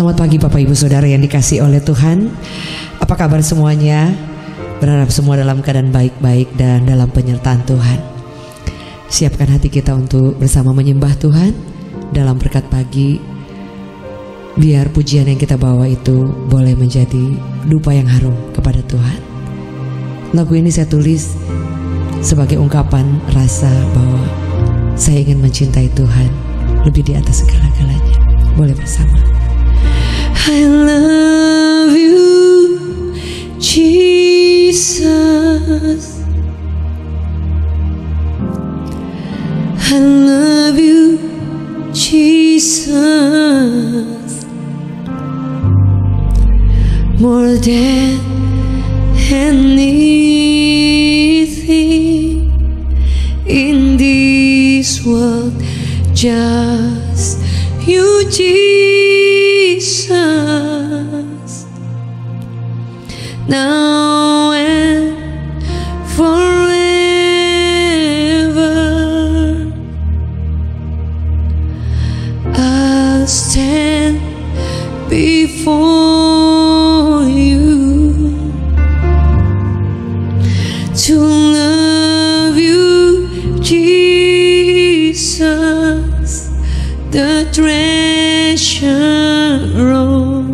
Selamat pagi Bapak Ibu Saudara yang dikasihi oleh Tuhan. Apa kabar semuanya? Berharap semua dalam keadaan baik-baik dan dalam penyertaan Tuhan. Siapkan hati kita untuk bersama menyembah Tuhan dalam berkat pagi. Biar pujian yang kita bawa itu boleh menjadi dupa yang harum kepada Tuhan. Lagu ini saya tulis sebagai ungkapan rasa bahwa saya ingin mencintai Tuhan lebih di atas segala-galanya. Boleh bersama. I love you, Jesus. I love you, Jesus. More than anything in this world, just you, Jesus. Now and forever, I'll stand before you to love you, Jesus, the treasure of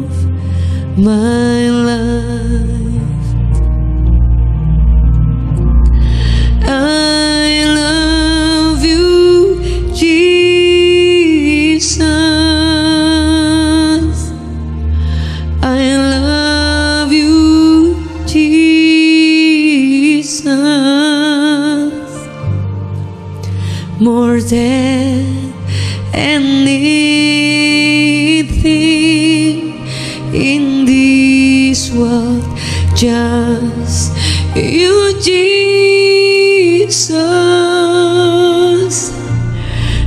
my life. I love you, Jesus. I love you, Jesus. More than anything in this world, just you, Jesus.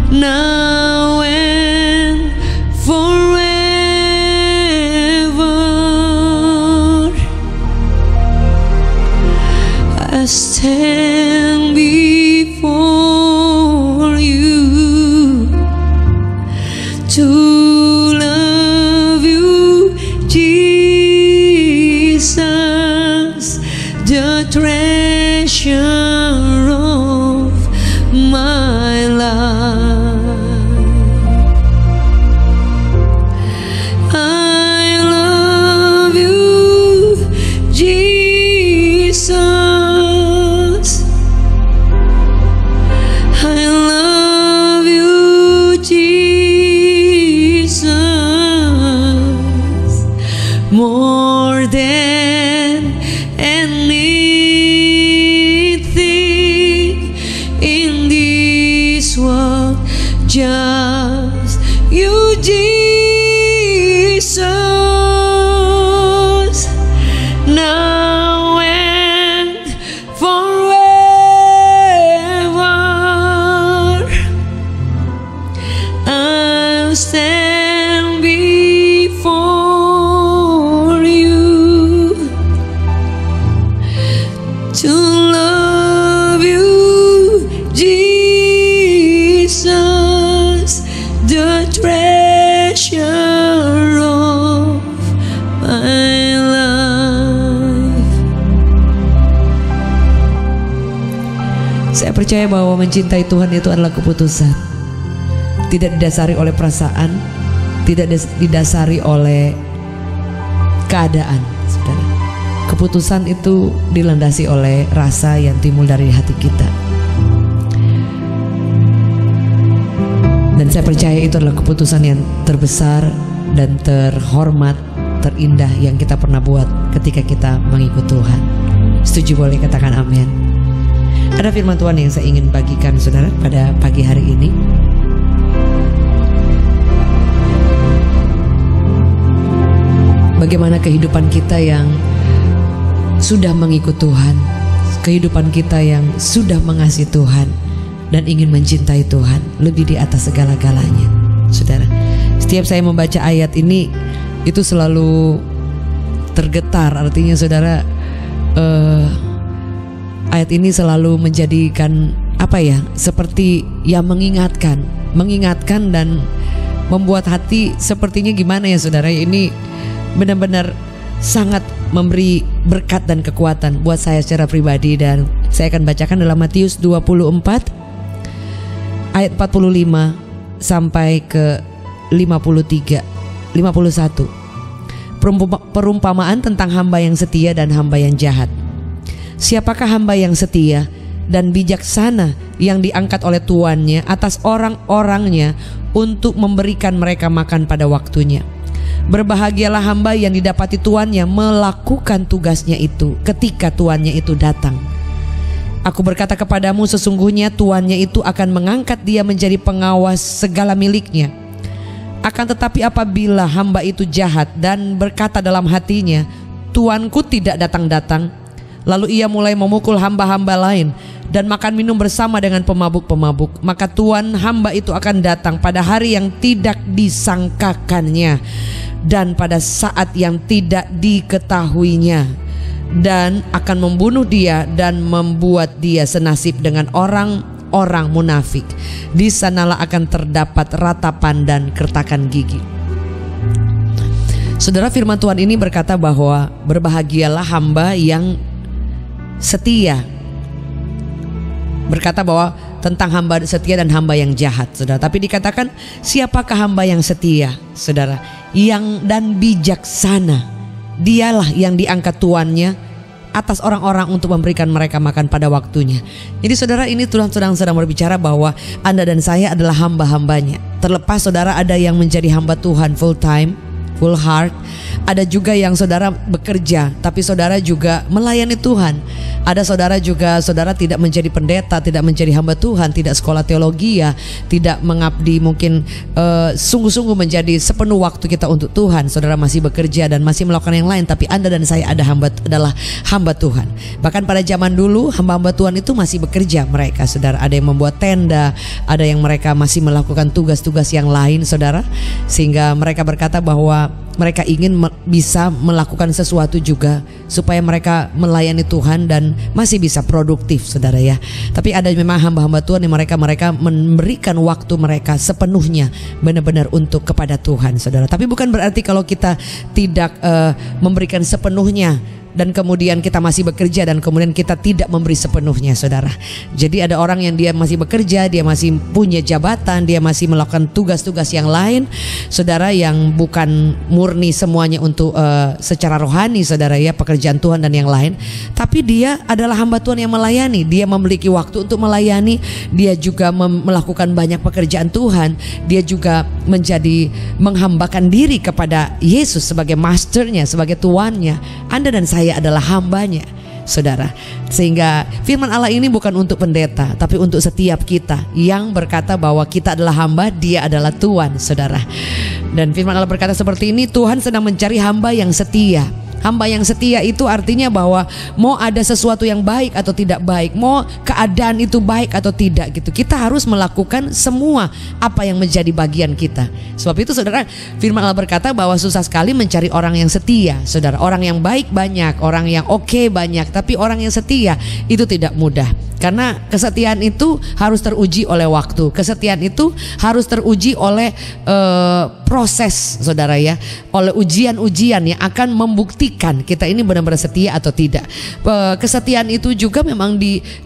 Now and forever, I stand before you to love you, Jesus, the treasure of my life. I love you, Jesus. I love you, Jesus. More than anything in this world, just you, Jesus. Now and forever, I'll stand before you to love you, Jesus, the treasure of my life. Saya percaya bahwa mencintai Tuhan itu adalah keputusan. Tidak didasari oleh perasaan, tidak didasari oleh keadaan, saudara. Keputusan itu dilandasi oleh rasa yang timbul dari hati kita. Dan saya percaya itu adalah keputusan yang terbesar dan terhormat, terindah yang kita pernah buat ketika kita mengikut Tuhan. Setuju boleh katakan amin. Ada firman Tuhan yang saya ingin bagikan saudara pada pagi hari ini. Bagaimana kehidupan kita yang sudah mengikut Tuhan, kehidupan kita yang sudah mengasihi Tuhan dan ingin mencintai Tuhan lebih di atas segala-galanya. Saudara, setiap saya membaca ayat ini itu selalu tergetar. Artinya saudara, ayat ini selalu menjadikan apa ya, seperti yang mengingatkan dan membuat hati sepertinya gimana ya saudara. Ini benar-benar sangat memberi berkat dan kekuatan buat saya secara pribadi. Dan saya akan bacakan dalam Matius 24 ayat 45 sampai ke 51. Perumpamaan tentang hamba yang setia dan hamba yang jahat. Siapakah hamba yang setia dan bijaksana yang diangkat oleh tuannya atas orang-orangnya untuk memberikan mereka makan pada waktunya? Berbahagialah hamba yang didapati tuannya melakukan tugasnya itu ketika tuannya itu datang. Aku berkata kepadamu, sesungguhnya tuannya itu akan mengangkat dia menjadi pengawas segala miliknya. Akan tetapi apabila hamba itu jahat dan berkata dalam hatinya, tuanku tidak datang-datang, lalu ia mulai memukul hamba-hamba lain dan makan minum bersama dengan pemabuk-pemabuk, maka tuan hamba itu akan datang pada hari yang tidak disangkakannya dan pada saat yang tidak diketahuinya, dan akan membunuh dia dan membuat dia senasib dengan orang-orang munafik. Di sanalah akan terdapat ratapan dan kertakan gigi. Saudara, firman Tuhan ini berkata bahwa berbahagialah hamba yang setia. Berkata bahwa tentang hamba setia dan hamba yang jahat, saudara. Tapi dikatakan siapakah hamba yang setia, saudara, yang dan bijaksana. Dialah yang diangkat tuannya atas orang-orang untuk memberikan mereka makan pada waktunya. Jadi saudara, ini Tuhan sedang berbicara bahwa Anda dan saya adalah hamba-hambanya. Terlepas saudara ada yang menjadi hamba Tuhan full time, full heart. Ada juga yang saudara bekerja tapi saudara juga melayani Tuhan. Ada saudara juga saudara tidak menjadi pendeta, tidak menjadi hamba Tuhan, tidak sekolah teologi, ya, tidak mengabdi mungkin sungguh-sungguh menjadi sepenuh waktu kita untuk Tuhan. Saudara masih bekerja dan masih melakukan yang lain, tapi Anda dan saya adalah hamba Tuhan. Bahkan pada zaman dulu hamba-hamba Tuhan itu masih bekerja mereka, saudara. Ada yang membuat tenda, ada yang mereka masih melakukan tugas-tugas yang lain, saudara. Sehingga mereka berkata bahwa mereka ingin bisa melakukan sesuatu juga supaya mereka melayani Tuhan dan masih bisa produktif, saudara, ya. Tapi ada memang hamba-hamba Tuhan yang mereka memberikan waktu mereka sepenuhnya benar-benar untuk kepada Tuhan, saudara. Tapi bukan berarti kalau kita tidak memberikan sepenuhnya dan kemudian kita masih bekerja dan kemudian kita tidak memberi sepenuhnya, saudara. Jadi ada orang yang dia masih bekerja, dia masih punya jabatan, dia masih melakukan tugas-tugas yang lain, saudara, yang bukan murni semuanya untuk secara rohani, saudara, ya, pekerjaan Tuhan dan yang lain. Tapi dia adalah hamba Tuhan yang melayani. Dia memiliki waktu untuk melayani. Dia juga melakukan banyak pekerjaan Tuhan. Dia juga menghambakan diri kepada Yesus sebagai masternya, sebagai tuannya. Anda dan saya adalah hambanya, saudara. Sehingga firman Allah ini bukan untuk pendeta, tapi untuk setiap kita yang berkata bahwa kita adalah hamba, Dia adalah Tuhan, saudara. Dan firman Allah berkata seperti ini, Tuhan sedang mencari hamba yang setia. Hamba yang setia itu artinya bahwa mau ada sesuatu yang baik atau tidak baik, mau keadaan itu baik atau tidak gitu, kita harus melakukan semua apa yang menjadi bagian kita. Sebab itu saudara, firman Allah berkata bahwa susah sekali mencari orang yang setia, saudara. Orang yang baik banyak, orang yang oke banyak, tapi orang yang setia itu tidak mudah. Karena kesetiaan itu harus teruji oleh waktu. Kesetiaan itu harus teruji oleh proses, saudara, ya, oleh ujian-ujian yang akan membuktikan kita ini benar-benar setia atau tidak. Kesetiaan itu juga memang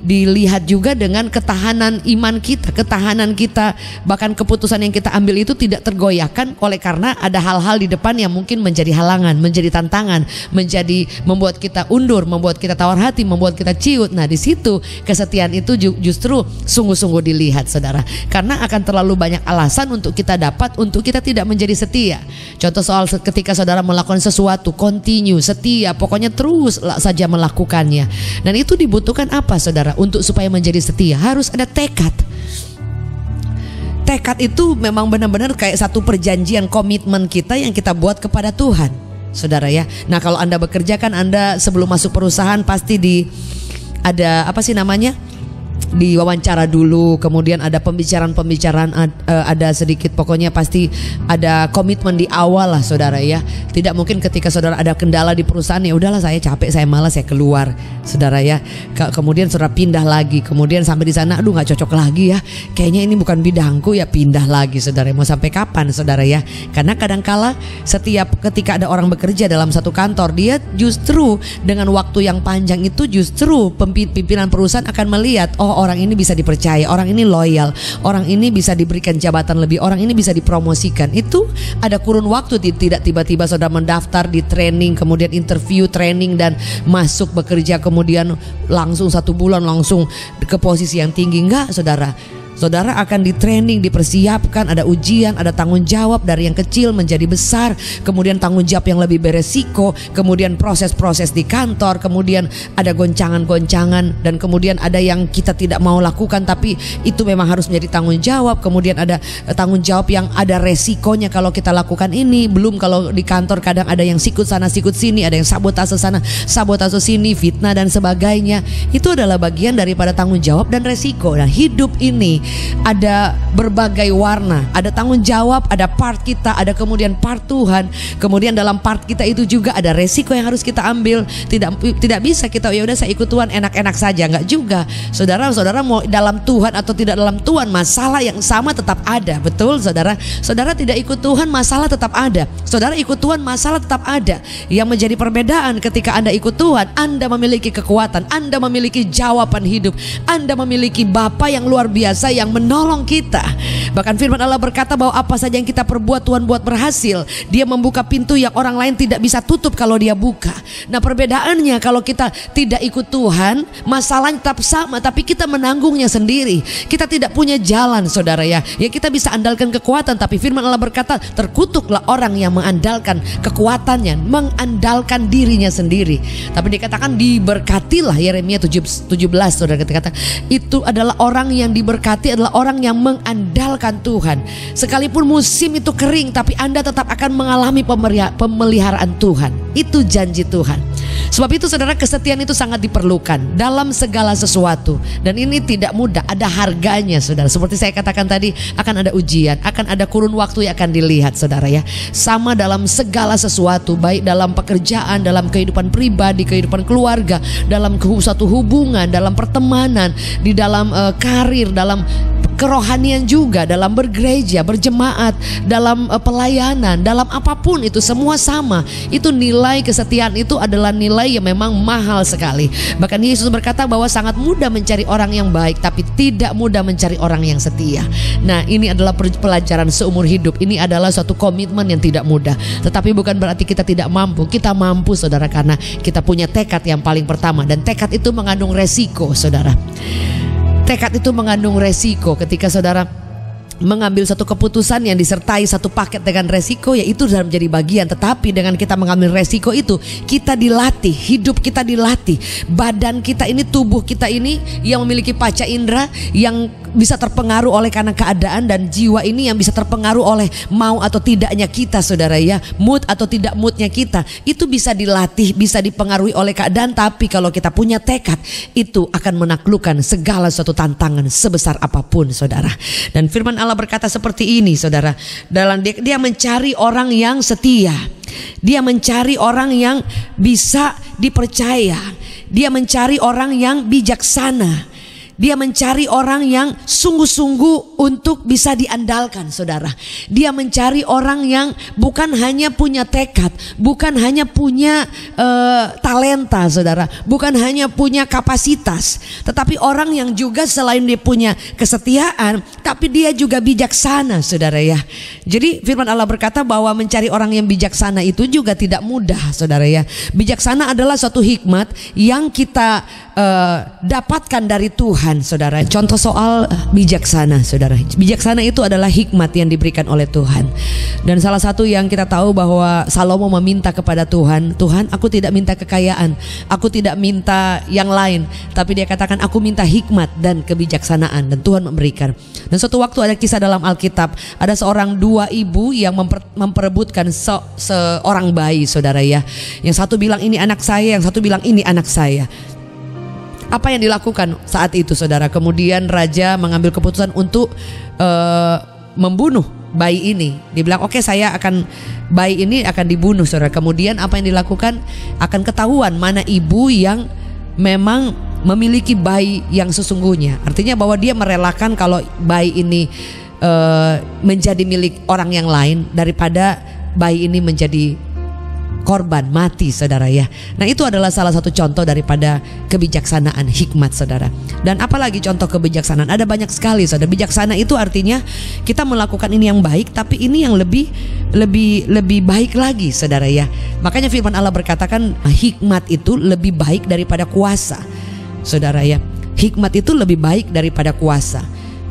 dilihat juga dengan ketahanan iman kita, ketahanan kita, bahkan keputusan yang kita ambil itu tidak tergoyahkan oleh karena ada hal-hal di depan yang mungkin menjadi halangan, menjadi tantangan, membuat kita undur, membuat kita tawar hati, membuat kita ciut. Nah, di situ kesetiaan itu justru sungguh-sungguh dilihat, saudara, karena akan terlalu banyak alasan untuk kita tidak menjadi setia. Contoh soal ketika saudara melakukan sesuatu, continue, setia, pokoknya terus saja melakukannya. Dan itu dibutuhkan apa, saudara? Untuk supaya menjadi setia harus ada tekad. Tekad itu memang benar-benar kayak satu perjanjian, komitmen kita yang kita buat kepada Tuhan, saudara, ya. Nah, kalau Anda bekerja kan Anda sebelum masuk perusahaan pasti ada apa sih namanya? diwawancara dulu, kemudian ada pembicaraan-pembicaraan, ada sedikit, pokoknya pasti ada komitmen di awal lah saudara ya. Tidak mungkin ketika saudara ada kendala di perusahaan, ya udahlah saya capek, saya malas, saya keluar saudara ya. Kemudian saudara pindah lagi, kemudian sampai di sana aduh nggak cocok lagi ya, kayaknya ini bukan bidangku ya, pindah lagi saudara. Mau sampai kapan saudara ya? Karena kadangkala setiap ketika ada orang bekerja dalam satu kantor, dia justru dengan waktu yang panjang itu justru pimpinan perusahaan akan melihat, oh orang ini bisa dipercaya, orang ini loyal, orang ini bisa diberikan jabatan lebih, orang ini bisa dipromosikan. Itu ada kurun waktu, tidak tiba-tiba saudara mendaftar di training, kemudian interview, training dan masuk bekerja, kemudian langsung 1 bulan langsung ke posisi yang tinggi. Enggak saudara. Saudara akan di training, dipersiapkan, ada ujian, ada tanggung jawab dari yang kecil menjadi besar, kemudian tanggung jawab yang lebih beresiko, kemudian proses-proses di kantor, kemudian ada goncangan-goncangan, dan kemudian ada yang kita tidak mau lakukan tapi itu memang harus menjadi tanggung jawab. Kemudian ada tanggung jawab yang ada resikonya kalau kita lakukan ini. Belum kalau di kantor kadang ada yang sikut sana sikut sini, ada yang sabotase sana sabotase sini, fitnah dan sebagainya. Itu adalah bagian daripada tanggung jawab dan resiko. Nah, hidup ini ada berbagai warna, ada tanggung jawab, ada part kita, ada kemudian part Tuhan. Kemudian dalam part kita itu juga ada resiko yang harus kita ambil. Tidak bisa kita ya udah saya ikut Tuhan enak-enak saja, enggak juga. Saudara mau dalam Tuhan atau tidak dalam Tuhan, masalah yang sama tetap ada. Betul saudara? Saudara tidak ikut Tuhan, masalah tetap ada. Saudara ikut Tuhan, masalah tetap ada. Yang menjadi perbedaan ketika Anda ikut Tuhan, Anda memiliki kekuatan, Anda memiliki jawaban hidup, Anda memiliki Bapa yang luar biasa yang menolong kita. Bahkan firman Allah berkata bahwa apa saja yang kita perbuat Tuhan buat berhasil. Dia membuka pintu yang orang lain tidak bisa tutup kalau dia buka. Nah, perbedaannya kalau kita tidak ikut Tuhan, masalahnya tetap sama tapi kita menanggungnya sendiri. Kita tidak punya jalan saudara ya. Ya kita bisa andalkan kekuatan, tapi firman Allah berkata terkutuklah orang yang mengandalkan kekuatannya, mengandalkan dirinya sendiri. Tapi dikatakan diberkatilah, Yeremia 17 saudara, kata itu adalah orang yang diberkati adalah orang yang mengandalkan Tuhan. Sekalipun musim itu kering, tapi Anda tetap akan mengalami pemeliharaan Tuhan. Itu janji Tuhan. Sebab itu saudara, kesetiaan itu sangat diperlukan dalam segala sesuatu. Dan ini tidak mudah, ada harganya saudara. Seperti saya katakan tadi, akan ada ujian, akan ada kurun waktu yang akan dilihat saudara ya. Sama dalam segala sesuatu, baik dalam pekerjaan, dalam kehidupan pribadi, kehidupan keluarga, dalam satu hubungan, dalam pertemanan, di dalam karir, dalam kerohanian juga, dalam bergereja, berjemaat, dalam pelayanan, dalam apapun itu semua sama. Itu nilai kesetiaan itu adalah nilai yang memang mahal sekali. Bahkan Yesus berkata bahwa sangat mudah mencari orang yang baik, tapi tidak mudah mencari orang yang setia. Nah, ini adalah pelajaran seumur hidup. Ini adalah suatu komitmen yang tidak mudah. Tetapi bukan berarti kita tidak mampu. Kita mampu saudara, karena kita punya tekad yang paling pertama. Dan tekad itu mengandung resiko saudara. Tekad itu mengandung resiko. Ketika saudara mengambil satu keputusan yang disertai satu paket dengan resiko, ya itu sudah menjadi bagian. Tetapi dengan kita mengambil resiko itu, kita dilatih, hidup kita dilatih, badan kita ini, tubuh kita ini yang memiliki panca indera yang bisa terpengaruh oleh karena keadaan, dan jiwa ini yang bisa terpengaruh oleh mau atau tidaknya kita saudara ya, mood atau tidak moodnya kita. Itu bisa dilatih, bisa dipengaruhi oleh keadaan. Tapi kalau kita punya tekad, itu akan menaklukkan segala suatu tantangan sebesar apapun saudara. Dan firman Allah berkata seperti ini saudara, dalam dia mencari orang yang setia, dia mencari orang yang bisa dipercaya, dia mencari orang yang bijaksana, dia mencari orang yang sungguh-sungguh untuk bisa diandalkan saudara. Dia mencari orang yang bukan hanya punya tekad, bukan hanya punya talenta saudara, bukan hanya punya kapasitas, tetapi orang yang juga selain dia punya kesetiaan, tapi dia juga bijaksana saudara ya. Jadi firman Allah berkata bahwa mencari orang yang bijaksana itu juga tidak mudah saudara ya. Bijaksana adalah suatu hikmat yang kita dapatkan dari Tuhan saudara. Contoh soal bijaksana saudara. Bijaksana itu adalah hikmat yang diberikan oleh Tuhan. Dan salah satu yang kita tahu bahwa Salomo meminta kepada Tuhan, Tuhan aku tidak minta kekayaan, aku tidak minta yang lain, tapi dia katakan aku minta hikmat dan kebijaksanaan, dan Tuhan memberikan. Dan suatu waktu ada kisah dalam Alkitab, ada dua ibu yang memperebutkan seorang bayi saudara ya. Yang satu bilang ini anak saya, yang satu bilang ini anak saya. apa yang dilakukan saat itu saudara? Kemudian raja mengambil keputusan untuk membunuh bayi ini. Dibilang oke, bayi ini akan dibunuh saudara. Kemudian apa yang dilakukan? Akan ketahuan mana ibu yang memang memiliki bayi yang sesungguhnya. Artinya bahwa dia merelakan kalau bayi ini menjadi milik orang yang lain daripada bayi ini menjadi korban mati saudara ya. Nah itu adalah salah satu contoh daripada kebijaksanaan, hikmat saudara. Dan apalagi contoh kebijaksanaan, ada banyak sekali saudara. Bijaksana itu artinya kita melakukan ini yang baik, tapi ini yang lebih baik lagi saudara ya. Makanya firman Allah berkatakan hikmat itu lebih baik daripada kuasa saudara ya. Hikmat itu lebih baik daripada kuasa.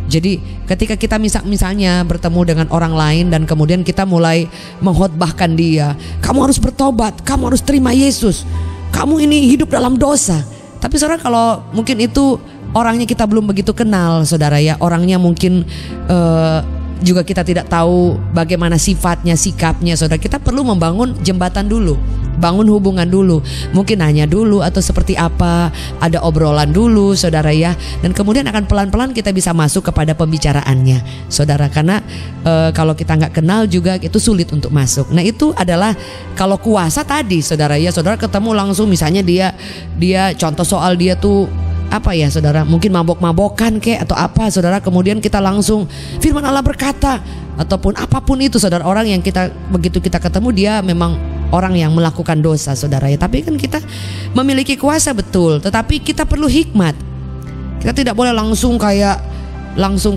Jadi ketika kita misalnya bertemu dengan orang lain dan kemudian kita mulai mengkhotbahkan dia, kamu harus bertobat, kamu harus terima Yesus, kamu ini hidup dalam dosa. Tapi saudara, kalau mungkin itu orangnya kita belum begitu kenal saudara ya, orangnya mungkin juga kita tidak tahu bagaimana sifatnya, sikapnya saudara. Kita perlu membangun jembatan dulu, bangun hubungan dulu, mungkin nanya dulu atau seperti apa, ada obrolan dulu saudara ya. Dan kemudian akan pelan-pelan kita bisa masuk kepada pembicaraannya saudara. Karena kalau kita nggak kenal juga itu sulit untuk masuk. Nah itu adalah kalau kuasa tadi saudara ya. Saudara ketemu langsung, misalnya dia contoh soal dia tuh apa ya saudara, mungkin mabok-mabokan kek atau apa saudara, kemudian kita langsung firman Allah berkata ataupun apapun itu saudara, orang yang begitu kita ketemu dia memang orang yang melakukan dosa saudara ya. Tapi kan kita memiliki kuasa betul, tetapi kita perlu hikmat. Kita tidak boleh langsung kayak langsung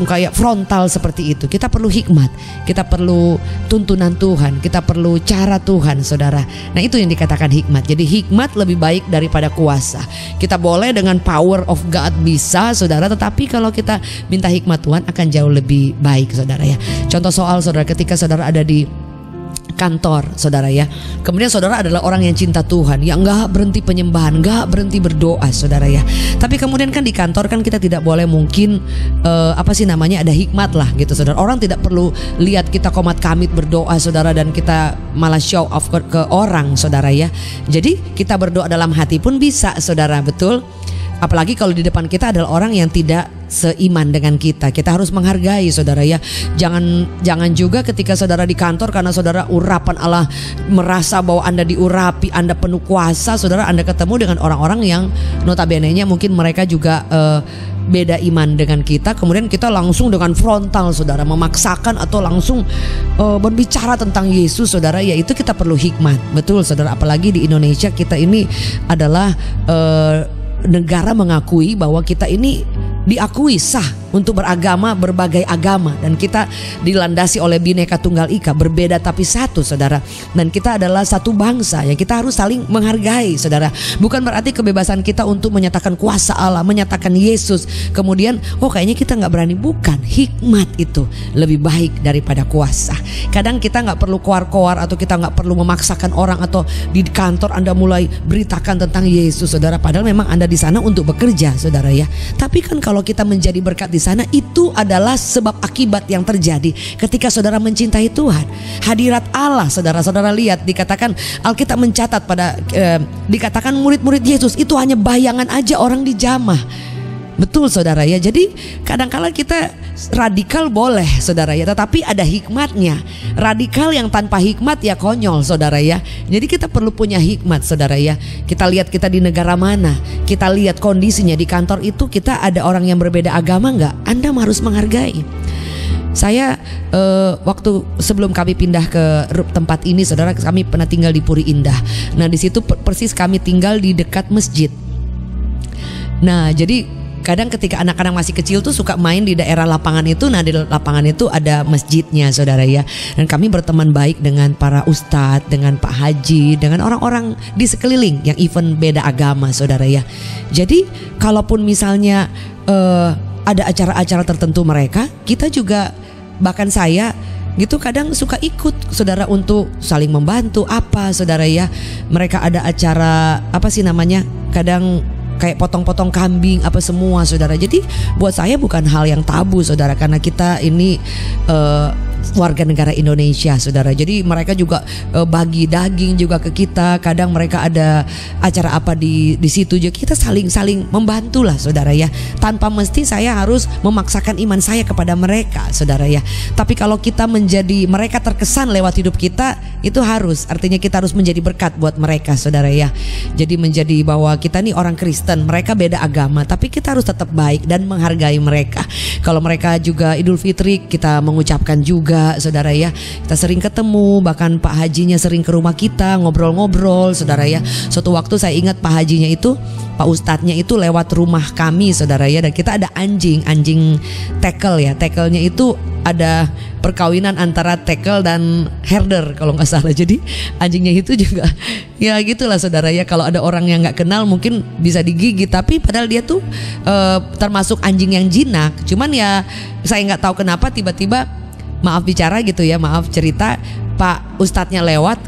kayak frontal seperti itu. Kita perlu hikmat, kita perlu tuntunan Tuhan, kita perlu cara Tuhan saudara. Nah itu yang dikatakan hikmat. Jadi hikmat lebih baik daripada kuasa. Kita boleh dengan power of God bisa saudara, tetapi kalau kita minta hikmat Tuhan akan jauh lebih baik saudara ya. Contoh soal saudara, ketika saudara ada di kantor saudara ya, kemudian saudara adalah orang yang cinta Tuhan, yang gak berhenti penyembahan, gak berhenti berdoa saudara ya. Tapi kemudian kan di kantor kan kita tidak boleh mungkin ada hikmat lah gitu saudara. Orang tidak perlu lihat kita komat kamit berdoa saudara, dan kita malah show off ke orang saudara ya. Jadi kita berdoa dalam hati pun bisa saudara, betul. Apalagi kalau di depan kita adalah orang yang tidak seiman dengan kita. Kita harus menghargai saudara ya. Jangan juga ketika saudara di kantor, karena saudara urapan Allah, merasa bahwa Anda diurapi, Anda penuh kuasa saudara, Anda ketemu dengan orang-orang yang notabene-nya mungkin mereka juga beda iman dengan kita. Kemudian kita langsung dengan frontal saudara, memaksakan atau langsung berbicara tentang Yesus saudara ya. Itu kita perlu hikmat, betul saudara. Apalagi di Indonesia, kita ini adalah negara mengakui bahwa kita ini diakui sah untuk beragama, berbagai agama, dan kita dilandasi oleh Bhinneka Tunggal Ika, berbeda tapi satu saudara. Dan kita adalah satu bangsa yang kita harus saling menghargai saudara. Bukan berarti kebebasan kita untuk menyatakan kuasa Allah, menyatakan Yesus, kemudian kayaknya kita gak berani. Bukan, hikmat itu lebih baik daripada kuasa. Kadang kita gak perlu koar-koar, atau kita gak perlu memaksakan orang, atau di kantor Anda mulai beritakan tentang Yesus saudara, padahal memang Anda di sana untuk bekerja saudara ya. Tapi kan kalau kita menjadi berkat di sana, itu adalah sebab akibat yang terjadi ketika saudara mencintai Tuhan. Hadirat Allah saudara lihat, dikatakan Alkitab mencatat dikatakan murid-murid Yesus itu hanya bayangan aja orang dijamah. Betul saudara ya. Jadi kadang-kala kita radikal boleh saudara ya, tetapi ada hikmatnya. Radikal yang tanpa hikmat ya konyol saudara ya. Jadi kita perlu punya hikmat saudara ya. Kita lihat kita di negara mana, kita lihat kondisinya di kantor itu, kita ada orang yang berbeda agama enggak? Anda harus menghargai. Saya waktu sebelum kami pindah ke tempat ini saudara, kami pernah tinggal di Puri Indah. Nah di situ persis kami tinggal di dekat masjid. Nah jadi kadang ketika anak-anak masih kecil tuh suka main di daerah lapangan itu. Nah di lapangan itu ada masjidnya saudara ya. Dan kami berteman baik dengan para ustadz, dengan Pak Haji, dengan orang-orang di sekeliling yang even beda agama saudara ya. Jadi kalaupun misalnya ada acara-acara tertentu mereka, kita juga, bahkan saya gitu kadang suka ikut saudara untuk saling membantu apa saudara ya. Mereka ada acara kadang kayak potong-potong kambing apa semua saudara. Jadi buat saya bukan hal yang tabu saudara, karena kita ini warga negara Indonesia, saudara. Jadi mereka juga bagi daging juga ke kita. Kadang mereka ada acara apa di situ juga, kita saling membantu lah, saudara ya. Tanpa mesti saya harus memaksakan iman saya kepada mereka, saudara ya. Tapi kalau kita menjadi mereka terkesan lewat hidup kita, itu harus, artinya kita harus menjadi berkat buat mereka, saudara ya. Jadi menjadi bahwa kita nih orang Kristen, mereka beda agama, tapi kita harus tetap baik dan menghargai mereka. Kalau mereka juga Idul Fitri, kita mengucapkan juga, saudara ya. Kita sering ketemu, bahkan Pak Hajinya sering ke rumah kita ngobrol-ngobrol, saudara ya. Suatu waktu saya ingat Pak Hajinya itu, Pak Ustadznya itu lewat rumah kami, saudara ya. Dan kita ada anjing tackle ya. Tackle-nya itu ada perkawinan antara tackle dan herder kalau nggak salah. Jadi anjingnya itu juga ya gitulah, saudara ya. Kalau ada orang yang nggak kenal mungkin bisa digigit, tapi padahal dia tuh termasuk anjing yang jinak. Cuman ya saya nggak tahu kenapa tiba-tiba, maaf bicara gitu ya, maaf cerita, Pak Ustadznya lewat,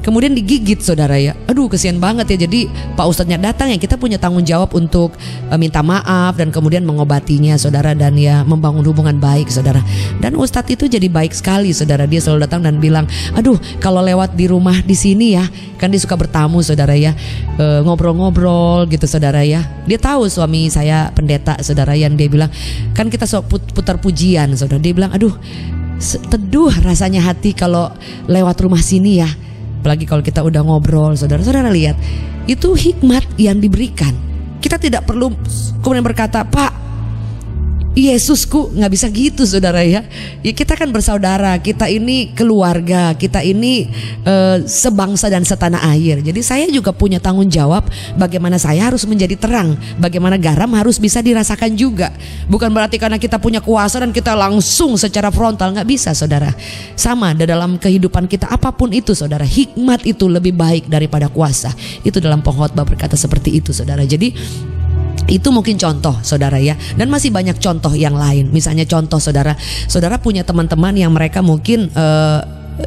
kemudian digigit, saudara ya. Aduh, kesian banget ya. Jadi Pak Ustadznya datang, ya kita punya tanggung jawab untuk minta maaf dan kemudian mengobatinya, saudara, dan ya membangun hubungan baik, saudara. Dan Ustadz itu jadi baik sekali, saudara. Dia selalu datang dan bilang, aduh kalau lewat di rumah di sini ya, kan dia suka bertamu, saudara ya, ngobrol-ngobrol gitu, saudara ya. Dia tahu suami saya pendeta, saudara, yang dia bilang, kan kita putar pujian, saudara. Dia bilang, aduh teduh rasanya hati kalau lewat rumah sini ya. Apalagi kalau kita udah ngobrol, saudara-saudara lihat, itu hikmat yang diberikan. Kita tidak perlu kemudian berkata, Pak Yesusku, nggak bisa gitu, saudara ya. Ya kita kan bersaudara, kita ini keluarga, kita ini sebangsa dan setanah air. Jadi saya juga punya tanggung jawab bagaimana saya harus menjadi terang, bagaimana garam harus bisa dirasakan juga. Bukan berarti karena kita punya kuasa dan kita langsung secara frontal, nggak bisa, saudara. Sama dalam kehidupan kita apapun itu, saudara, hikmat itu lebih baik daripada kuasa. Itu dalam pengkhotbah berkata seperti itu, saudara. Jadi itu mungkin contoh, saudara ya. Dan masih banyak contoh yang lain. Misalnya contoh, saudara punya teman-teman yang mereka mungkin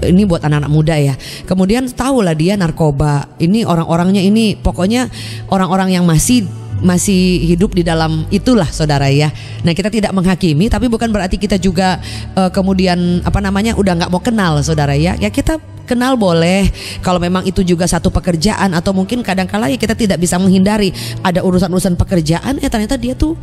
ini buat anak-anak muda ya. Kemudian tahulah dia narkoba. Ini orang-orangnya ini pokoknya orang-orang yang masih hidup di dalam itulah, saudara ya. Nah kita tidak menghakimi, tapi bukan berarti kita juga kemudian udah nggak mau kenal, saudara ya. Ya kita kenal boleh kalau memang itu juga satu pekerjaan, atau mungkin kadang-kala ya kita tidak bisa menghindari ada urusan-urusan pekerjaan, ternyata dia tuh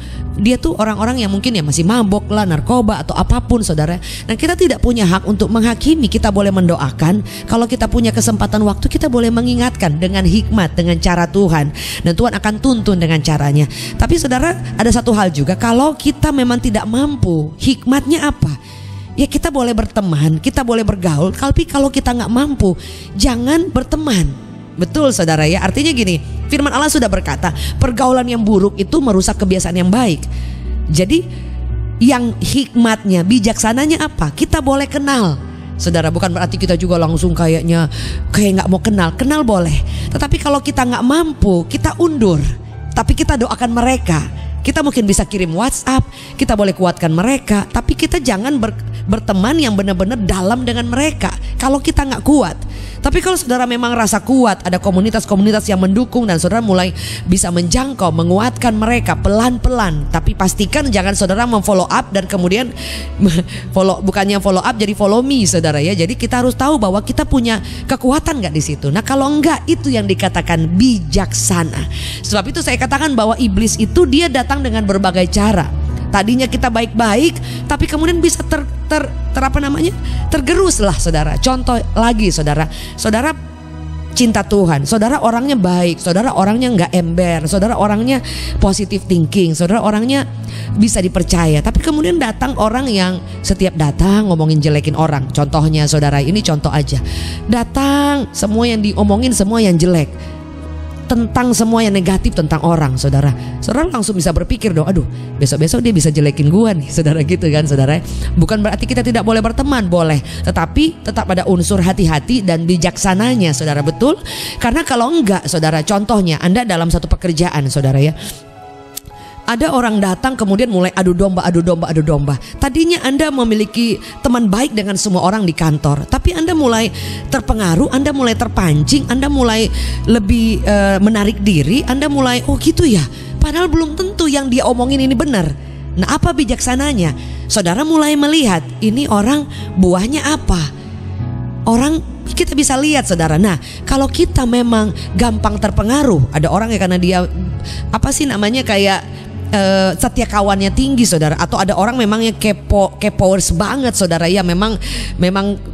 orang-orang yang mungkin ya masih mabok lah, narkoba atau apapun, saudara. Nah kita tidak punya hak untuk menghakimi. Kita boleh mendoakan, kalau kita punya kesempatan waktu kita boleh mengingatkan dengan hikmat, dengan cara Tuhan, dan Tuhan akan tuntun dengan caranya. Tapi saudara, ada satu hal juga, kalau kita memang tidak mampu, hikmatnya apa? Ya kita boleh berteman, kita boleh bergaul, tapi kalau kita nggak mampu, jangan berteman. Betul, saudara ya. Artinya gini, firman Allah sudah berkata, pergaulan yang buruk itu merusak kebiasaan yang baik. Jadi yang hikmatnya, bijaksananya apa? Kita boleh kenal, saudara. Bukan berarti kita juga langsung kayak nggak mau kenal boleh. Tetapi kalau kita nggak mampu, kita undur. Tapi kita doakan mereka. Kita mungkin bisa kirim WhatsApp, kita boleh kuatkan mereka, tapi kita jangan berteman yang benar-benar dalam dengan mereka kalau kita nggak kuat. Tapi kalau saudara memang rasa kuat, ada komunitas-komunitas yang mendukung, dan saudara mulai bisa menjangkau, menguatkan mereka pelan-pelan. Tapi pastikan jangan saudara memfollow up dan kemudian bukannya follow up jadi follow me, saudara ya. Jadi kita harus tahu bahwa kita punya kekuatan nggak di situ. Nah kalau enggak, itu yang dikatakan bijaksana. Sebab itu saya katakan bahwa iblis itu dia datang dengan berbagai cara. Tadinya kita baik-baik, tapi kemudian bisa tergerus lah, saudara. Contoh lagi, saudara cinta Tuhan, saudara orangnya baik, saudara orangnya nggak ember, saudara orangnya positive thinking, saudara orangnya bisa dipercaya. Tapi kemudian datang orang yang setiap datang ngomongin, jelekin orang. Contohnya, saudara, ini contoh aja. Datang semua yang diomongin, semua yang jelek, tentang semua yang negatif tentang orang, saudara langsung bisa berpikir dong, aduh besok-besok dia bisa jelekin gua nih, saudara, gitu kan, saudara. Bukan berarti kita tidak boleh berteman, boleh, tetapi tetap ada unsur hati-hati dan bijaksananya, saudara. Betul, karena kalau enggak, saudara, contohnya Anda dalam satu pekerjaan, saudara ya, ada orang datang kemudian mulai adu domba. Tadinya Anda memiliki teman baik dengan semua orang di kantor, tapi Anda mulai terpengaruh, Anda mulai terpancing, Anda mulai lebih menarik diri, Anda mulai, oh gitu ya, padahal belum tentu yang dia omongin ini benar. Nah, apa bijaksananya? Saudara mulai melihat ini orang buahnya apa. Orang kita bisa lihat saudara. Nah, kalau kita memang gampang terpengaruh, ada orang ya karena dia apa sih namanya kayak setia kawannya tinggi saudara, atau ada orang memang yang kepoers banget saudara ya, memang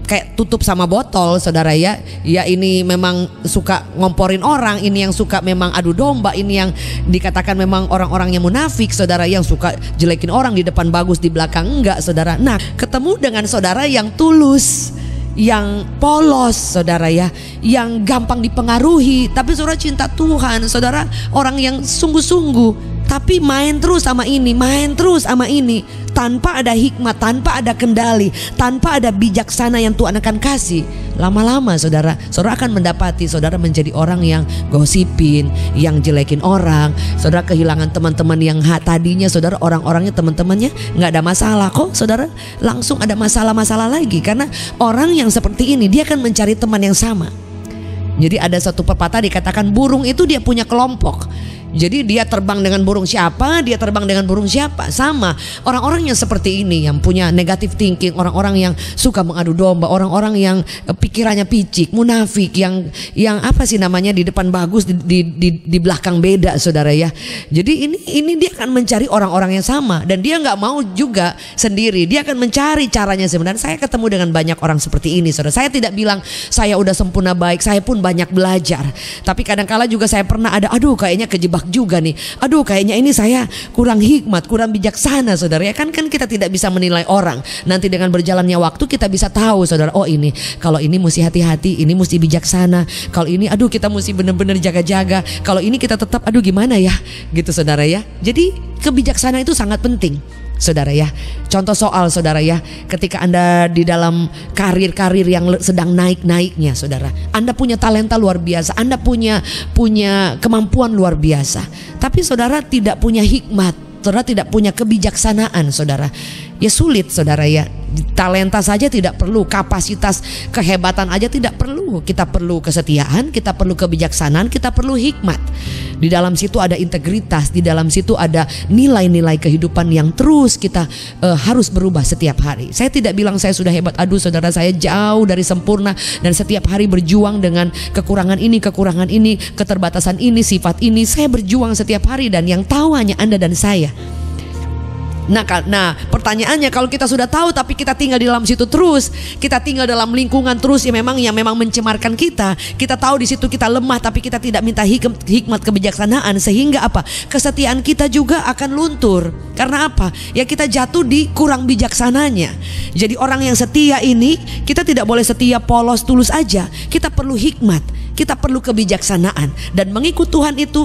kayak tutup sama botol saudara ya. Ya ini memang suka ngomporin orang, ini yang suka memang adu domba, ini yang dikatakan memang orang-orang yang munafik saudara, yang suka jelekin orang di depan bagus di belakang enggak saudara. Nah, ketemu dengan saudara yang tulus, yang polos saudara ya, yang gampang dipengaruhi, tapi saudara cinta Tuhan saudara, orang yang sungguh-sungguh, tapi main terus sama ini, main terus sama ini, tanpa ada hikmat, tanpa ada kendali, tanpa ada bijaksana yang Tuhan akan kasih. Lama-lama saudara akan mendapati saudara menjadi orang yang gosipin, yang jelekin orang. Saudara kehilangan teman-teman yang tadinya saudara orang-orangnya teman-temannya nggak ada masalah kok saudara, langsung ada masalah-masalah lagi. Karena orang yang seperti ini dia akan mencari teman yang sama. Jadi ada satu pepatah dikatakan burung itu dia punya kelompok. Jadi dia terbang dengan burung siapa, dia terbang dengan burung siapa. Sama orang-orang yang seperti ini, yang punya negative thinking, orang-orang yang suka mengadu domba, orang-orang yang pikirannya picik, munafik, yang apa sih namanya, di depan bagus, di belakang beda saudara ya. Jadi ini dia akan mencari orang-orang yang sama, dan dia nggak mau juga sendiri, dia akan mencari caranya. Sebenarnya saya ketemu dengan banyak orang seperti ini saudara. Saya tidak bilang saya udah sempurna baik, saya pun banyak belajar. Tapi kadang-kala juga saya pernah ada, aduh kayaknya kejebak juga nih, aduh kayaknya ini saya kurang hikmat, kurang bijaksana saudara ya. Kan kita tidak bisa menilai orang. Nanti dengan berjalannya waktu kita bisa tahu saudara, oh ini kalau ini mesti hati-hati, ini mesti bijaksana, kalau ini aduh kita mesti benar-benar jaga-jaga, kalau ini kita tetap aduh gimana ya gitu saudara ya. Jadi kebijaksanaan itu sangat penting saudara ya. Contoh soal saudara ya, ketika Anda di dalam karir-karir yang sedang naik-naiknya saudara, Anda punya talenta luar biasa, Anda punya kemampuan luar biasa, tapi saudara tidak punya hikmat, saudara tidak punya kebijaksanaan saudara, ya sulit saudara ya. Talenta saja tidak perlu, kapasitas kehebatan aja tidak perlu. Kita perlu kesetiaan, kita perlu kebijaksanaan, kita perlu hikmat. Di dalam situ ada integritas, di dalam situ ada nilai-nilai kehidupan yang terus kita harus berubah setiap hari. Saya tidak bilang saya sudah hebat, aduh saudara saya jauh dari sempurna, dan setiap hari berjuang dengan kekurangan ini, keterbatasan ini, sifat ini. Saya berjuang setiap hari dan yang tahu hanya Anda dan saya. Nah pertanyaannya, kalau kita sudah tahu tapi kita tinggal di dalam situ terus, kita tinggal dalam lingkungan terus yang memang mencemarkan kita, kita tahu di situ kita lemah tapi kita tidak minta hikmat kebijaksanaan, sehingga apa? Kesetiaan kita juga akan luntur. Karena apa? Ya kita jatuh di kurang bijaksananya. Jadi orang yang setia ini, kita tidak boleh setia polos tulus aja. Kita perlu hikmat, kita perlu kebijaksanaan, dan mengikut Tuhan itu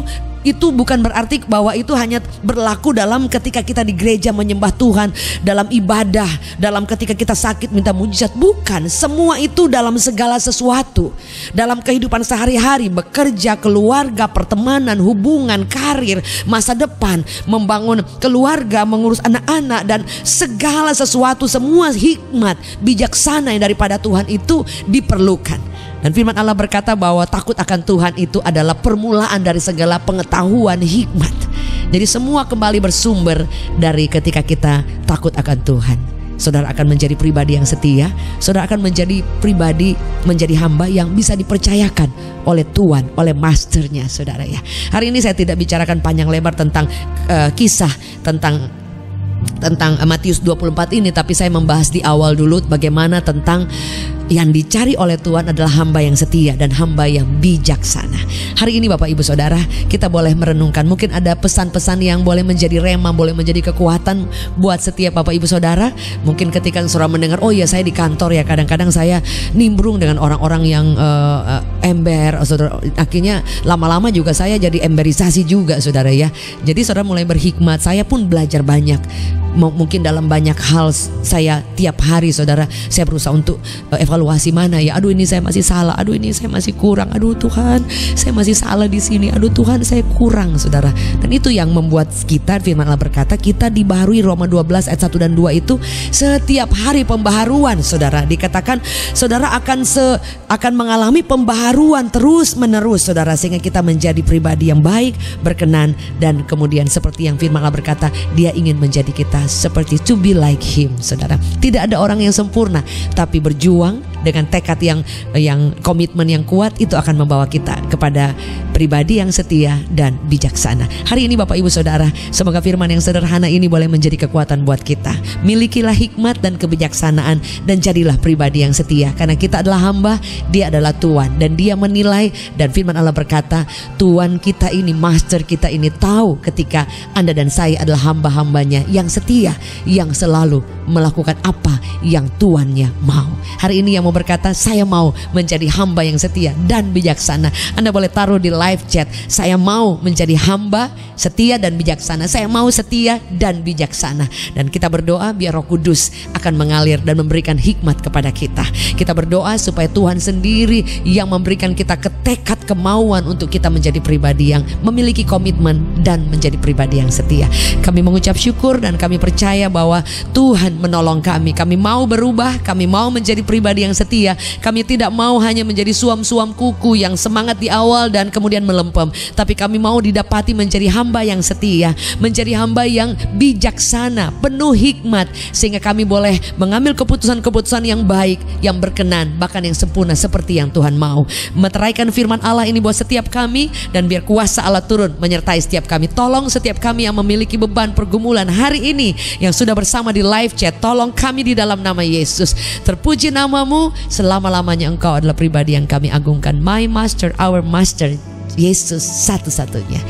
bukan berarti bahwa itu hanya berlaku dalam ketika kita di gereja menyembah Tuhan, dalam ibadah, dalam ketika kita sakit minta mujizat. Bukan, semua itu dalam segala sesuatu, dalam kehidupan sehari-hari, bekerja, keluarga, pertemanan, hubungan, karir, masa depan, membangun keluarga, mengurus anak-anak, dan segala sesuatu, semua hikmat bijaksana yang daripada Tuhan itu diperlukan. Dan firman Allah berkata bahwa takut akan Tuhan itu adalah permulaan dari segala pengetahuan, hikmat. Jadi semua kembali bersumber dari ketika kita takut akan Tuhan. Saudara akan menjadi pribadi yang setia, saudara akan menjadi pribadi, menjadi hamba yang bisa dipercayakan oleh Tuhan, oleh masternya saudara ya. Hari ini saya tidak bicarakan panjang lebar tentang kisah tentang Matius 24 ini, tapi saya membahas di awal dulu bagaimana tentang yang dicari oleh Tuhan adalah hamba yang setia dan hamba yang bijaksana. Hari ini Bapak Ibu Saudara, kita boleh merenungkan, mungkin ada pesan-pesan yang boleh menjadi rema, boleh menjadi kekuatan buat setiap Bapak Ibu Saudara. Mungkin ketika saudara mendengar, oh ya saya di kantor ya, kadang-kadang saya nimbrung dengan orang-orang yang ember, saudara. Akhirnya lama-lama juga saya jadi emberisasi juga saudara ya. Jadi saudara mulai berhikmat, saya pun belajar banyak. Mungkin dalam banyak hal saya tiap hari saudara, saya berusaha untuk evaluasi evaluasi mana ya. Aduh, ini saya masih salah. Aduh, ini saya masih kurang. Aduh Tuhan, saya masih salah di sini. Aduh Tuhan, saya kurang, saudara. Dan itu yang membuat kita, firman Allah berkata, kita dibaharui. Roma 12 ayat 1 dan 2 itu setiap hari pembaharuan, saudara. Dikatakan saudara akan mengalami pembaharuan terus menerus, saudara, sehingga kita menjadi pribadi yang baik, berkenan, dan kemudian seperti yang firman Allah berkata, Dia ingin menjadi kita seperti to be like Him, saudara. Tidak ada orang yang sempurna, tapi berjuang dengan tekad yang komitmen yang kuat, itu akan membawa kita kepada pribadi yang setia dan bijaksana. Hari ini Bapak Ibu Saudara, semoga firman yang sederhana ini boleh menjadi kekuatan buat kita. Milikilah hikmat dan kebijaksanaan dan jadilah pribadi yang setia, karena kita adalah hamba, Dia adalah Tuan, dan Dia menilai. Dan firman Allah berkata, Tuan kita ini, Master kita ini tahu ketika Anda dan saya adalah hamba-hambanya yang setia, yang selalu melakukan apa yang Tuannya mau. Hari ini yang mau berkata, saya mau menjadi hamba yang setia dan bijaksana, Anda boleh taruh di live chat, saya mau menjadi hamba setia dan bijaksana. Saya mau setia dan bijaksana. Dan kita berdoa biar Roh Kudus akan mengalir dan memberikan hikmat kepada kita. Kita berdoa supaya Tuhan sendiri yang memberikan kita tekad kemauan untuk kita menjadi pribadi yang memiliki komitmen dan menjadi pribadi yang setia. Kami mengucap syukur dan kami percaya bahwa Tuhan menolong kami. Kami mau berubah, kami mau menjadi pribadi yang setia. Kami tidak mau hanya menjadi suam-suam kuku yang semangat di awal dan kemudian melempem, tapi kami mau didapati menjadi hamba yang setia, menjadi hamba yang bijaksana, penuh hikmat, sehingga kami boleh mengambil keputusan-keputusan yang baik, yang berkenan, bahkan yang sempurna seperti yang Tuhan mau. Meteraikan firman Allah ini buat setiap kami, dan biar kuasa Allah turun menyertai setiap kami. Tolong setiap kami yang memiliki beban pergumulan hari ini, yang sudah bersama di live chat, tolong kami di dalam nama Yesus. Terpuji namamu, selama-lamanya Engkau adalah pribadi yang kami agungkan. My Master, our Master, Yesus satu-satunya.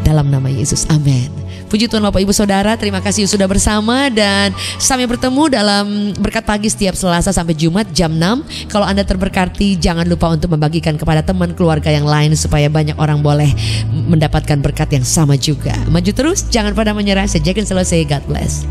Dalam nama Yesus, amin. Puji Tuhan Bapak Ibu Saudara, terima kasih sudah bersama, dan sampai bertemu dalam Berkat Pagi setiap Selasa sampai Jumat jam 6. Kalau Anda terberkati, jangan lupa untuk membagikan kepada teman keluarga yang lain supaya banyak orang boleh mendapatkan berkat yang sama juga. Maju terus, jangan pada menyerah. Saya Jacqueline selalu say God bless.